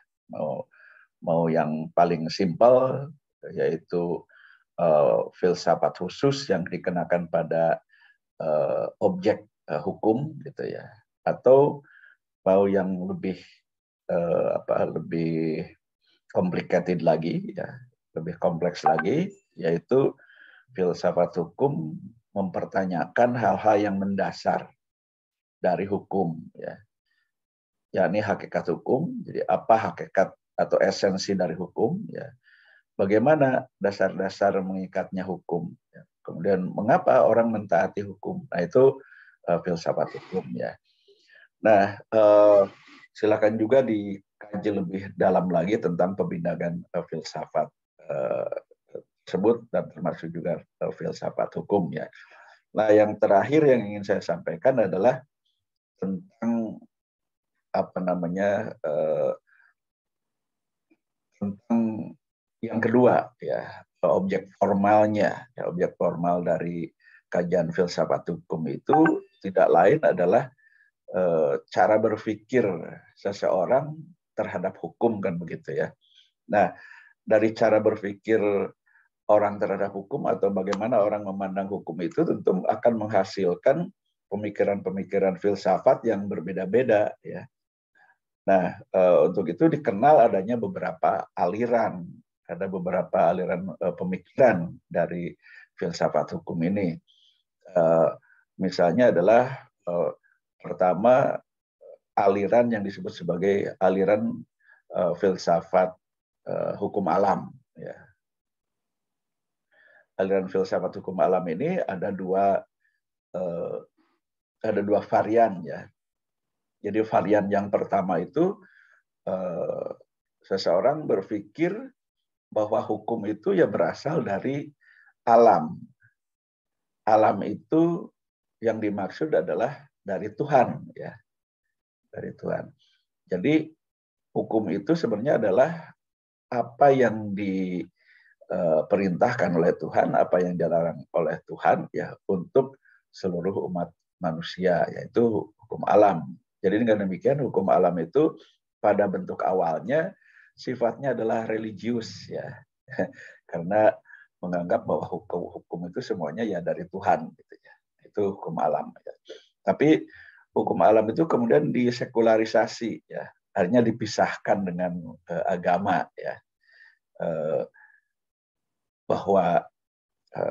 Speaker 1: Mau yang paling simpel, yaitu filsafat khusus yang dikenakan pada objek hukum, gitu ya, atau mau yang lebih lebih complicated lagi, ya, lebih kompleks lagi, yaitu filsafat hukum mempertanyakan hal-hal yang mendasar dari hukum, ya, yakni hakikat hukum. Jadi apa hakikat atau esensi dari hukum, ya, bagaimana dasar-dasar mengikatnya hukum, ya. Kemudian mengapa orang mentaati hukum. Nah, itu filsafat hukum, ya. Nah, silakan juga dikaji lebih dalam lagi tentang pembidangan filsafat tersebut dan termasuk juga filsafat hukum, ya. Nah, yang terakhir yang ingin saya sampaikan adalah tentang tentang yang kedua, ya, objek formalnya, ya, objek formal dari kajian filsafat hukum itu tidak lain adalah cara berpikir seseorang terhadap hukum, kan begitu, ya. Nah, dari cara berpikir orang terhadap hukum atau bagaimana orang memandang hukum itu tentu akan menghasilkan pemikiran-pemikiran filsafat yang berbeda-beda, ya. Nah, untuk itu dikenal adanya beberapa aliran, ada beberapa aliran pemikiran dari filsafat hukum ini. Misalnya adalah pertama, aliran yang disebut sebagai aliran filsafat hukum alam, ya. Aliran filsafat hukum alam ini ada dua varian, ya. Jadi varian yang pertama itu seseorang berpikir bahwa hukum itu ya berasal dari alam. Alam itu yang dimaksud adalah dari Tuhan, ya. Dari Tuhan. Jadi hukum itu sebenarnya adalah apa yang diperintahkan oleh Tuhan, apa yang dilarang oleh Tuhan, ya, untuk seluruh umat manusia, yaitu hukum alam. Jadi dengan demikian hukum alam itu pada bentuk awalnya sifatnya adalah religius, ya, karena menganggap bahwa hukum itu semuanya ya dari Tuhan, gitu ya. itu hukum alam. Ya. Tapi hukum alam itu kemudian disekularisasi, ya, akhirnya dipisahkan dengan agama, ya, bahwa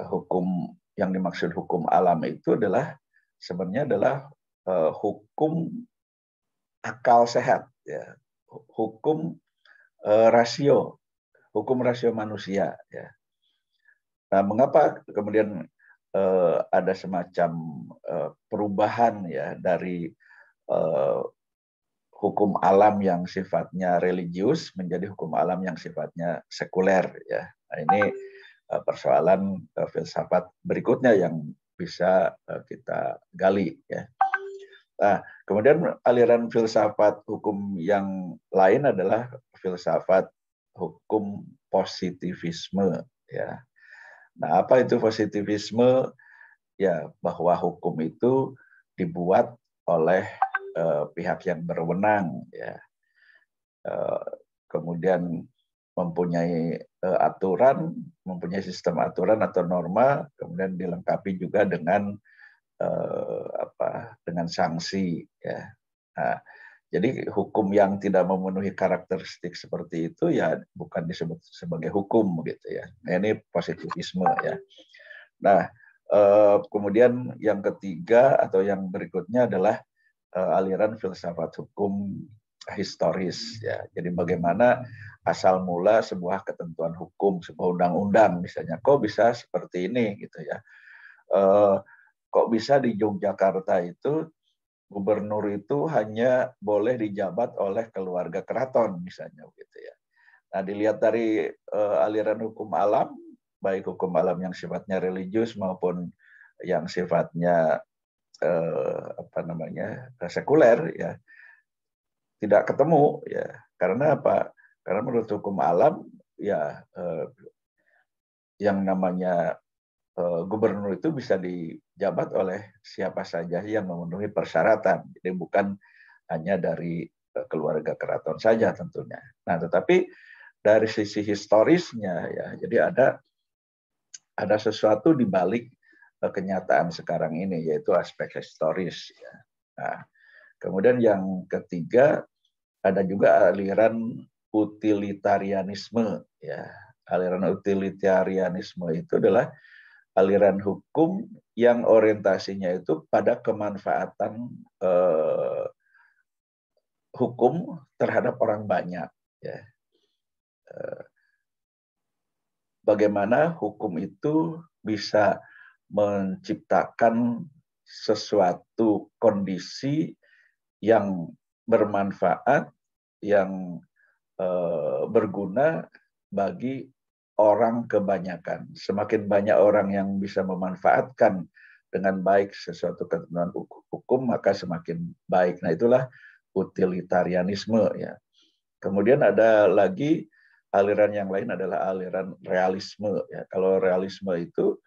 Speaker 1: hukum yang dimaksud hukum alam itu adalah sebenarnya adalah hukum akal sehat, ya, hukum hukum rasio manusia, ya. Nah, mengapa kemudian ada semacam perubahan, ya, dari hukum alam yang sifatnya religius menjadi hukum alam yang sifatnya sekuler, ya. Nah, ini persoalan filsafat berikutnya yang bisa kita gali, ya. Nah, kemudian aliran filsafat hukum yang lain adalah filsafat hukum positivisme, ya. Nah, apa itu positivisme? Ya, bahwa hukum itu dibuat oleh pihak yang berwenang, ya. Kemudian mempunyai aturan, mempunyai sistem aturan atau norma, kemudian dilengkapi juga dengan dengan sanksi, ya. Nah, jadi hukum yang tidak memenuhi karakteristik seperti itu ya bukan disebut sebagai hukum, gitu, ya. Nah, ini positivisme, ya. Nah, kemudian yang ketiga atau yang berikutnya adalah aliran filsafat hukum historis, ya. Jadi bagaimana asal mula sebuah ketentuan hukum, sebuah undang-undang misalnya, kok bisa seperti ini, gitu, ya. Kok bisa di Yogyakarta itu gubernur itu hanya boleh dijabat oleh keluarga keraton misalnya, gitu, ya. Nah, dilihat dari aliran hukum alam, baik hukum alam yang sifatnya religius maupun yang sifatnya sekuler, ya, tidak ketemu, ya. Karena apa? Karena menurut hukum alam, ya, yang namanya gubernur itu bisa dijabat oleh siapa saja yang memenuhi persyaratan. Jadi bukan hanya dari keluarga keraton saja tentunya. Nah, tetapi dari sisi historisnya, ya, jadi ada sesuatu di balik kenyataan sekarang ini, yaitu aspek historis, ya. Nah, kemudian yang ketiga ada juga aliran utilitarianisme, ya. Aliran utilitarianisme itu adalah aliran hukum yang orientasinya itu pada kemanfaatan hukum terhadap orang banyak, ya. Bagaimana hukum itu bisa menciptakan sesuatu kondisi yang bermanfaat, yang berguna bagi orang kebanyakan. Semakin banyak orang yang bisa memanfaatkan dengan baik sesuatu ketentuan hukum, maka semakin baik. Nah, itulah utilitarianisme, ya. Kemudian ada lagi aliran yang lain adalah aliran realisme, ya. Kalau realisme itu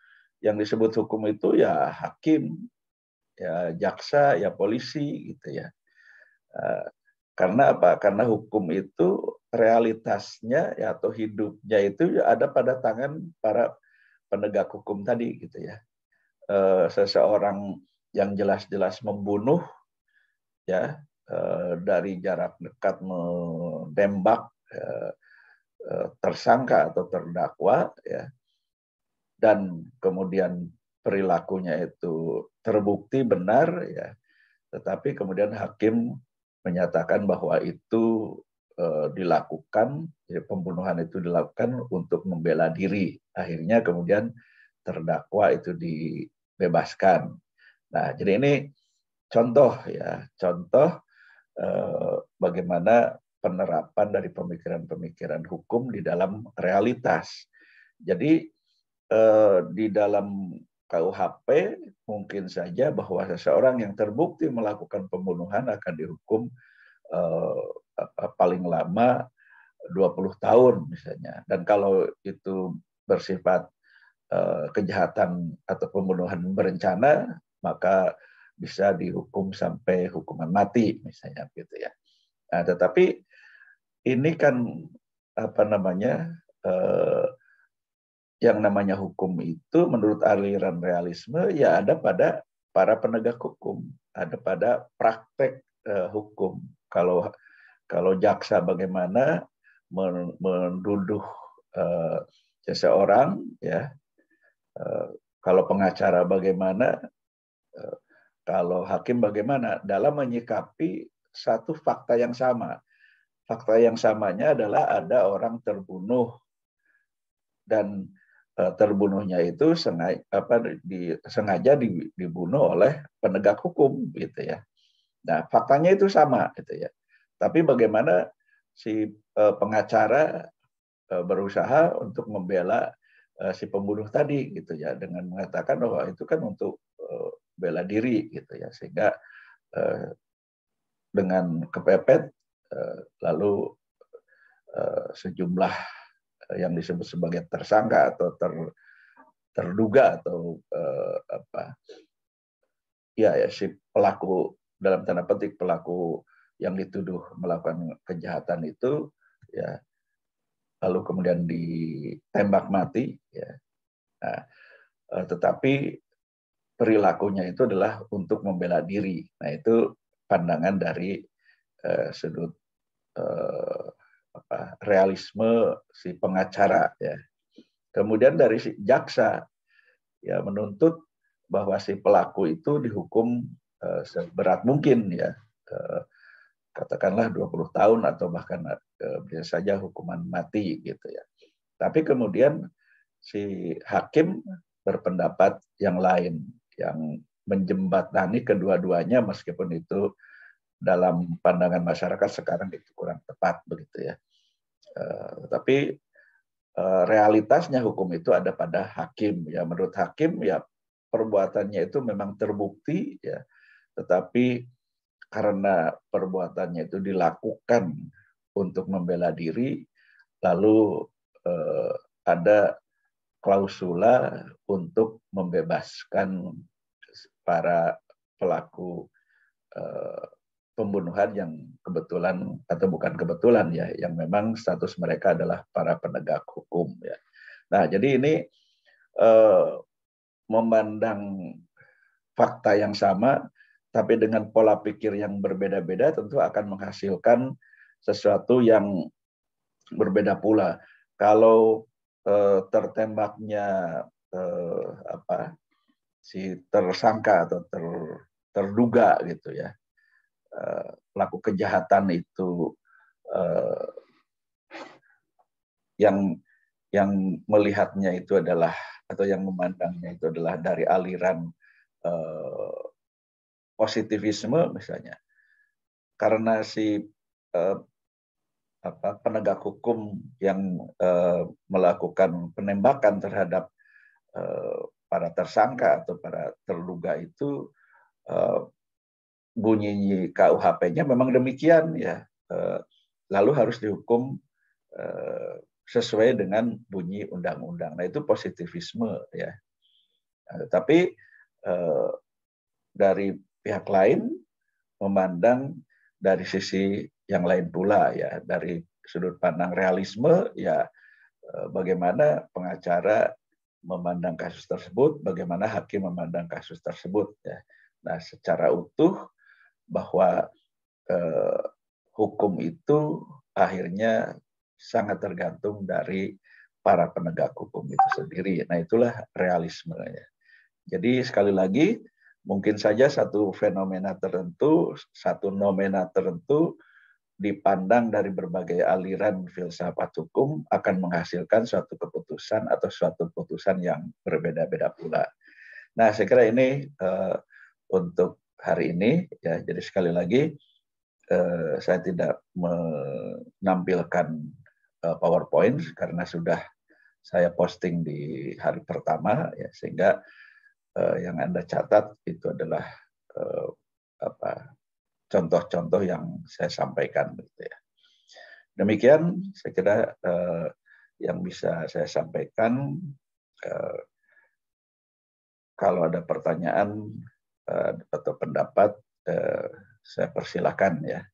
Speaker 1: yang disebut hukum itu ya hakim, ya jaksa, ya polisi, gitu, ya. Karena apa? Karena hukum itu realitasnya, ya, atau hidupnya itu ada pada tangan para penegak hukum tadi, gitu, ya. Seseorang yang jelas-jelas membunuh, ya, dari jarak dekat menembak tersangka atau terdakwa, ya, dan kemudian perilakunya itu terbukti benar, ya, tetapi kemudian hakim menyatakan bahwa itu dilakukan, ya, pembunuhan itu dilakukan untuk membela diri. Akhirnya kemudian terdakwa itu dibebaskan. Nah, jadi ini contoh, ya, contoh bagaimana penerapan dari pemikiran-pemikiran hukum di dalam realitas. Jadi di dalam KUHP mungkin saja bahwa seseorang yang terbukti melakukan pembunuhan akan dihukum paling lama 20 tahun misalnya. Dan kalau itu bersifat kejahatan atau pembunuhan berencana, maka bisa dihukum sampai hukuman mati misalnya, gitu, ya. Nah, tetapi ini kan yang namanya hukum itu menurut aliran realisme ya ada pada para penegak hukum, ada pada praktek hukum. Kalau jaksa bagaimana menduduh seseorang, ya. Kalau pengacara bagaimana, kalau hakim bagaimana dalam menyikapi satu fakta yang sama. Fakta yang samanya adalah ada orang terbunuh dan terbunuhnya itu sengaja dibunuh oleh penegak hukum, gitu ya. Nah, faktanya itu sama, gitu ya. Tapi bagaimana si pengacara berusaha untuk membela si pembunuh tadi, gitu ya, dengan mengatakan bahwa itu kan untuk bela diri, gitu ya, sehingga dengan kepepet lalu sejumlah yang disebut sebagai tersangka atau terduga atau si pelaku, dalam tanda petik pelaku yang dituduh melakukan kejahatan itu, ya, lalu kemudian ditembak mati, ya. Nah, tetapi perilakunya itu adalah untuk membela diri. Nah, itu pandangan dari sudut realisme si pengacara, ya. Kemudian dari si jaksa, ya, menuntut bahwa si pelaku itu dihukum seberat mungkin, ya, katakanlah 20 tahun atau bahkan bisa saja hukuman mati, gitu ya. Tapi kemudian si hakim berpendapat yang lain, yang menjembatani kedua-duanya, meskipun itu dalam pandangan masyarakat sekarang itu kurang tepat, begitu ya. Tapi realitasnya hukum itu ada pada hakim, ya. Menurut hakim, ya, perbuatannya itu memang terbukti, ya, tetapi karena perbuatannya itu dilakukan untuk membela diri, lalu ada klausula untuk membebaskan para pelaku pembunuhan yang kebetulan atau bukan kebetulan, ya, yang memang status mereka adalah para penegak hukum, ya. Nah, jadi ini memandang fakta yang sama, tapi dengan pola pikir yang berbeda-beda tentu akan menghasilkan sesuatu yang berbeda pula. Kalau tertembaknya si tersangka atau terduga, gitu ya, pelaku kejahatan itu yang melihatnya itu adalah, atau yang memandangnya itu adalah dari aliran positivisme misalnya, karena si penegak hukum yang melakukan penembakan terhadap para tersangka atau para terduga itu bunyi KUHP-nya memang demikian, ya, lalu harus dihukum sesuai dengan bunyi undang-undang. Nah, itu positivisme, ya. Tapi dari pihak lain memandang dari sisi yang lain pula, ya, dari sudut pandang realisme, ya, bagaimana pengacara memandang kasus tersebut, bagaimana hakim memandang kasus tersebut, ya. Nah, secara utuh bahwa hukum itu akhirnya sangat tergantung dari para penegak hukum itu sendiri. Nah, itulah realismenya. Jadi sekali lagi, mungkin saja satu fenomena tertentu, satu nomena tertentu dipandang dari berbagai aliran filsafat hukum akan menghasilkan suatu keputusan atau suatu putusan yang berbeda-beda pula. Nah, saya kira ini untuk hari ini, ya. Jadi sekali lagi saya tidak menampilkan PowerPoint karena sudah saya posting di hari pertama, ya, sehingga yang Anda catat itu adalah contoh-contoh yang saya sampaikan, gitu ya. Demikian saya kira yang bisa saya sampaikan. Kalau ada pertanyaan atau pendapat, saya persilahkan, ya.